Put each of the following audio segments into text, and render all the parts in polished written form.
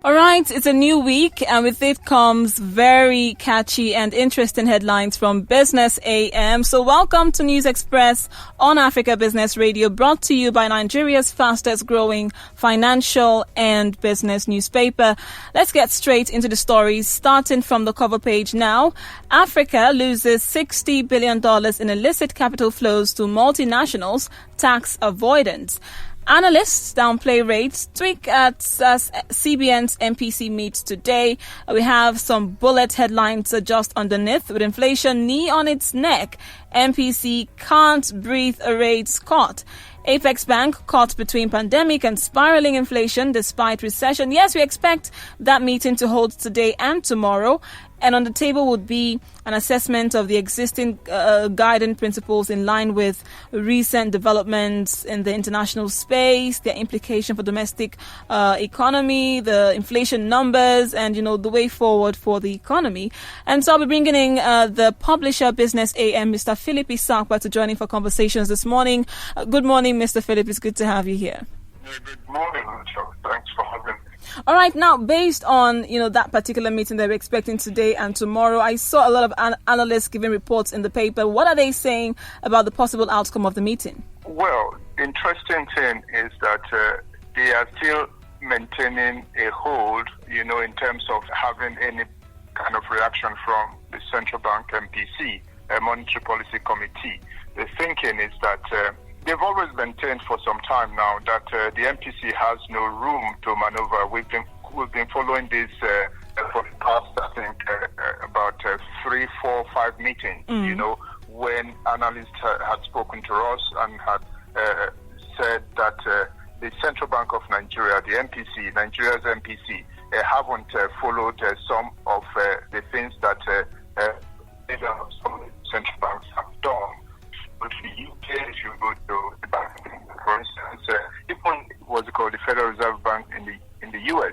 All right, it's a new week, and with it comes very catchy and interesting headlines from Business AM. So welcome to News Express on Africa Business Radio, brought to you by Nigeria's fastest growing financial and business newspaper. Let's get straight into the stories, starting from the cover page now. Africa loses $60 billion in illicit capital flows to multinationals, tax avoidance. Analysts downplay rates, tweak at CBN's MPC meets today. We have some bullet headlines just underneath. With inflation knee on its neck, MPC can't breathe a rates cut. Apex Bank caught between pandemic and spiraling inflation despite recession. Yes, we expect that meeting to hold today and tomorrow. And on the table would be an assessment of the existing guiding principles in line with recent developments in the international space, their implication for domestic economy, the inflation numbers, and, the way forward for the economy. And so I'll be bringing in the publisher Business AM, Mr. Philip Isakwa, to join in for conversations this morning. Good morning, Mr. Philip. It's good to have you here. Good morning, Rachel. Thanks for having me. All right. Now, based on, that particular meeting that we're expecting today and tomorrow, I saw a lot of analysts giving reports in the paper. What are they saying about the possible outcome of the meeting? Well, interesting thing is that they are still maintaining a hold, in terms of having any kind of reaction from the Central Bank MPC, Monetary Policy Committee. The thinking is that they've always maintained for some time now that the MPC has no room to maneuver. We've been following this for the past, I think, about 3, 4, 5 meetings. When analysts had spoken to us and had said that the Central Bank of Nigeria, the MPC, Nigeria's MPC, haven't followed some of the things that some central banks have done. Go to the UK, if you go to the bank, for instance, even what's it called, the Federal Reserve Bank in the US,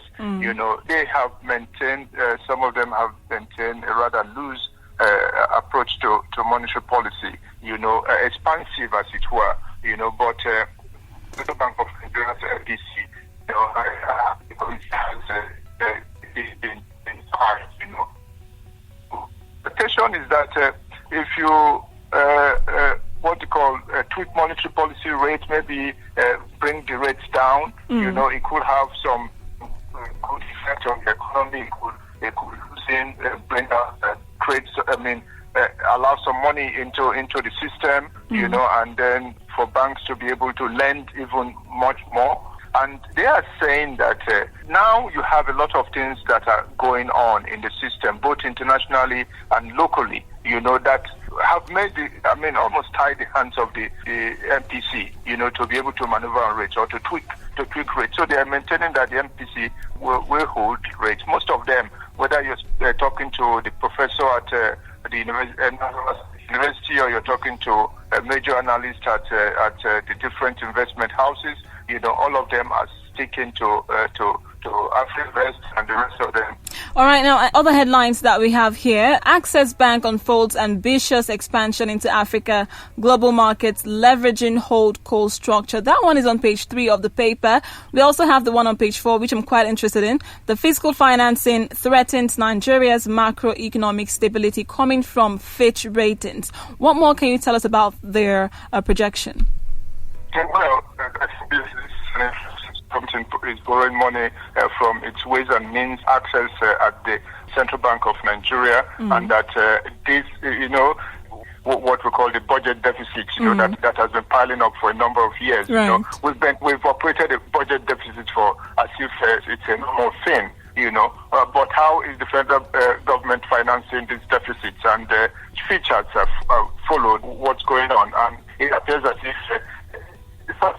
they have maintained, some of them have maintained a rather loose approach to monetary policy, expansive as it were, but the Bank of Nigeria's FDC, has been high, The question is that if you what you call tweak monetary policy rate, maybe bring the rates down. It could have some good effect on the economy. It could loosen, bring out, allow some money into the system. And then for banks to be able to lend even much more. And they are saying that now you have a lot of things that are going on in the system, both internationally and locally, that have made almost tied the hands of the MPC, to be able to maneuver on rates or to tweak rates. So they are maintaining that the MPC will hold rates. Most of them, whether you're talking to the professor at the university or you're talking to a major analyst at the different investment houses, all of them are sticking to AfriVest and the rest of them. All right, now other headlines that we have here. Access Bank unfolds ambitious expansion into Africa, global markets leveraging holdco structure. That one is on page 3 of the paper. We also have the one on page 4, which I'm quite interested in. The fiscal financing threatens Nigeria's macroeconomic stability, coming from Fitch Ratings. What more can you tell us about their projection? Well, this is something is borrowing money from its ways and means access at the Central Bank of Nigeria, and that this, what we call the budget deficit, that has been piling up for a number of years. Right. We've operated a budget deficit for as if it's a normal thing. But how is the federal government financing these deficits? And features have followed what's going on, and it appears as if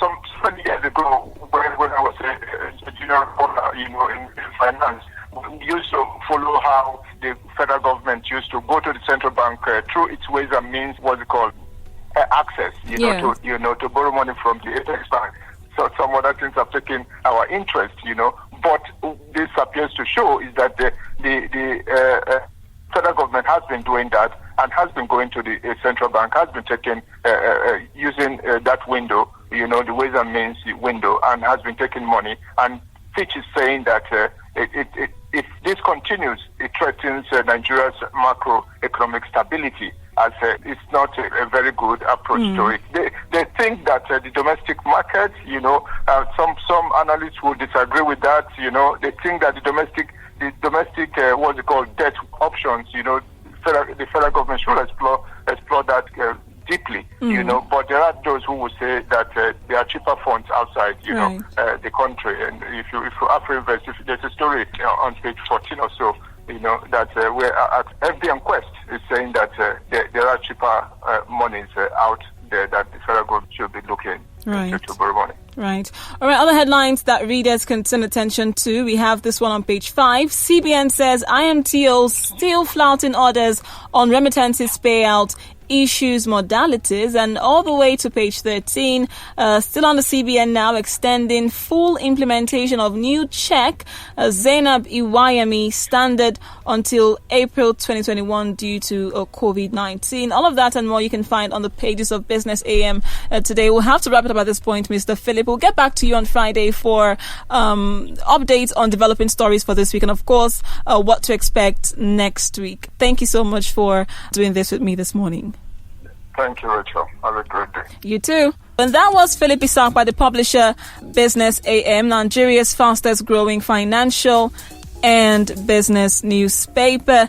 some 20 years ago, when I was a junior reporter, in finance, we used to follow how the federal government used to go to the central bank through its ways and means, what's it called, access, to borrow money from the Apex Bank. So some other things have taken our interest, But this appears to show is that the federal government has been doing that and has been going to the central bank, has been taking, using that window, the ways and means window, and has been taking money. And Fitch is saying that if this continues, it threatens Nigeria's macroeconomic stability. As it's not a very good approach to it. They think that the domestic market, some analysts will disagree with that. They think that the domestic what's it called, debt options. The federal government should explore that deeply. But there are those who will say that there are cheaper funds outside, the country. And if you Afro-Invest, there's a story on page 14 or so. That we're at FDM Quest is saying that there are cheaper monies out there that the federal government should be looking to borrow money. Right. All right. Other headlines that readers can turn attention to. We have this one on page 5. CBN says IMTO still flouting orders on remittances payout, issues modalities, and all the way to page 13, still on the CBN now, extending full implementation of new check Zainab Iwayemi standard until April 2021 due to COVID-19. All of that and more you can find on the pages of Business AM today. We'll have to wrap it up at this point, Mr. Philip. We'll get back to you on Friday for updates on developing stories for this week and, of course, what to expect next week. Thank you so much for doing this with me this morning. Thank you, Rachel. Have a great day. You too. And that was Philip Isaac by the publisher Business AM, Nigeria's fastest growing financial and business newspaper.